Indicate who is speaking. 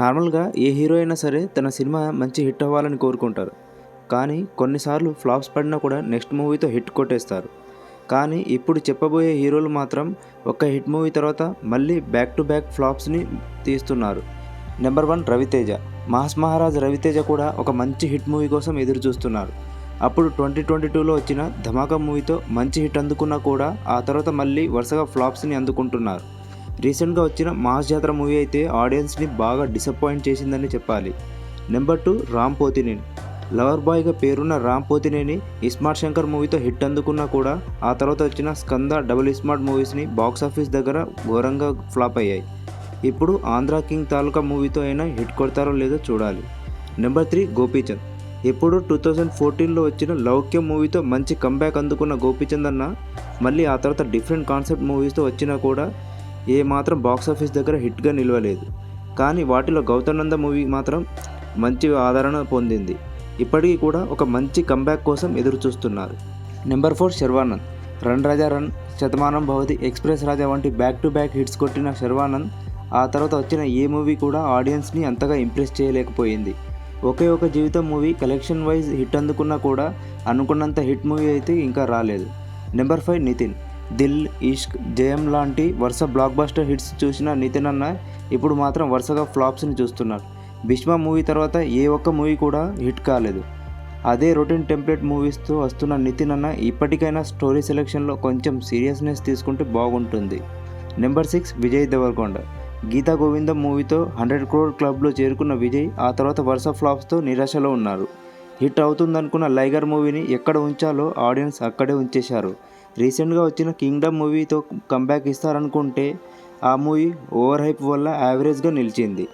Speaker 1: నార్మల్గా ఏ హీరో అయినా సరే తన సినిమా మంచి హిట్ అవ్వాలని కోరుకుంటారు. కానీ కొన్నిసార్లు ఫ్లాప్స్ పడినా కూడా నెక్స్ట్ మూవీతో హిట్ కొట్టేస్తారు. కానీ ఇప్పుడు చెప్పబోయే హీరోలు మాత్రం ఒక హిట్ మూవీ తర్వాత మళ్ళీ బ్యాక్ టు బ్యాక్ ఫ్లాప్స్ని తీస్తున్నారు. నెంబర్ 1 రవితేజ. మాస్ మహారాజ్ రవితేజ కూడా ఒక మంచి హిట్ మూవీ కోసం ఎదురు చూస్తున్నారు. అప్పుడు 2022లో వచ్చిన ధమాకా మూవీతో మంచి హిట్ అందుకున్నా కూడా ఆ తర్వాత మళ్ళీ వరుసగా ఫ్లాప్స్ని అందుకుంటున్నారు. రీసెంట్గా వచ్చిన మాస్ జాతర మూవీ అయితే ఆడియన్స్ని బాగా డిసప్పాయింట్ చేసిందని చెప్పాలి. నెంబర్ 2 రామ్ పోతినేని. లవర్ బాయ్గా పేరున్న రామ్ పోతినేని ఇస్మార్ట్ శంకర్ మూవీతో హిట్ అందుకున్నా కూడా ఆ తర్వాత వచ్చిన స్కంద డబుల్ ఇస్మార్ట్ మూవీస్ని బాక్సాఫీస్ దగ్గర ఘోరంగా ఫ్లాప్ అయ్యాయి. ఇప్పుడు ఆంధ్రా కింగ్ తాలూకా మూవీతో అయినా హిట్ కొడతారో లేదో చూడాలి. నెంబర్ 3 గోపీచంద్. ఎప్పుడు 2014లో వచ్చిన లౌక్యం మూవీతో మంచి కంబ్యాక్ అందుకున్న గోపీచంద్ అన్న మళ్ళీ ఆ తర్వాత డిఫరెంట్ కాన్సెప్ట్ మూవీస్తో వచ్చినా కూడా ఏ మాత్రం బాక్సాఫీస్ దగ్గర హిట్గా నిలవలేదు. కానీ వాటిలో గౌతమ్ నంద మూవీ మాత్రం మంచి ఆదరణ పొందింది. ఇప్పటికీ కూడా ఒక మంచి కంబ్యాక్ కోసం ఎదురు చూస్తున్నారు. నెంబర్ 4 శర్వానంద్. రన్ రాజా రన్, శతమానం భవతి, ఎక్స్ప్రెస్ రాజా వంటి బ్యాక్ టు బ్యాక్ హిట్స్ కొట్టిన శర్వానంద్ ఆ తర్వాత వచ్చిన ఏ మూవీ కూడా ఆడియన్స్ని అంతగా ఇంప్రెస్ చేయలేకపోయింది. ఒకే ఒక జీవితం మూవీ కలెక్షన్ వైజ్ హిట్ అందుకున్నా కూడా అనుకున్నంత హిట్ మూవీ అయితే ఇంకా రాలేదు. నెంబర్ 5 నితిన్. దిల్, ఇష్క్, జయం లాంటి వరుస బ్లాక్ బస్టర్ హిట్స్ చూసిన నితిన్ అన్న ఇప్పుడు మాత్రం వరుసగా ఫ్లాప్స్ని చూస్తున్నారు. భీష్మ మూవీ తర్వాత ఏ ఒక్క మూవీ కూడా హిట్ కాలేదు. అదే రొటీన్ టెంప్లెట్ మూవీస్తో వస్తున్న నితిన్ అన్న ఇప్పటికైనా స్టోరీ సెలెక్షన్లో కొంచెం సీరియస్నెస్ తీసుకుంటే బాగుంటుంది. నెంబర్ 6 విజయ్ దేవరకొండ. గీతా గోవిందం మూవీతో 100 crore క్లబ్లో చేరుకున్న విజయ్ ఆ తర్వాత వరుస ఫ్లాప్స్తో నిరాశలో ఉన్నారు. హిట్ అవుతుందనుకున్న లైగర్ మూవీని ఎక్కడ ఉంచాలో ఆడియన్స్ అక్కడే ఉంచేశారు. రీసెంట్గా వచ్చిన కింగ్డమ్ మూవీతో కంబ్యాక్ ఇస్తారనుకుంటే ఆ మూవీ ఓవర్ హైప్ వల్ల యావరేజ్గా నిలిచింది.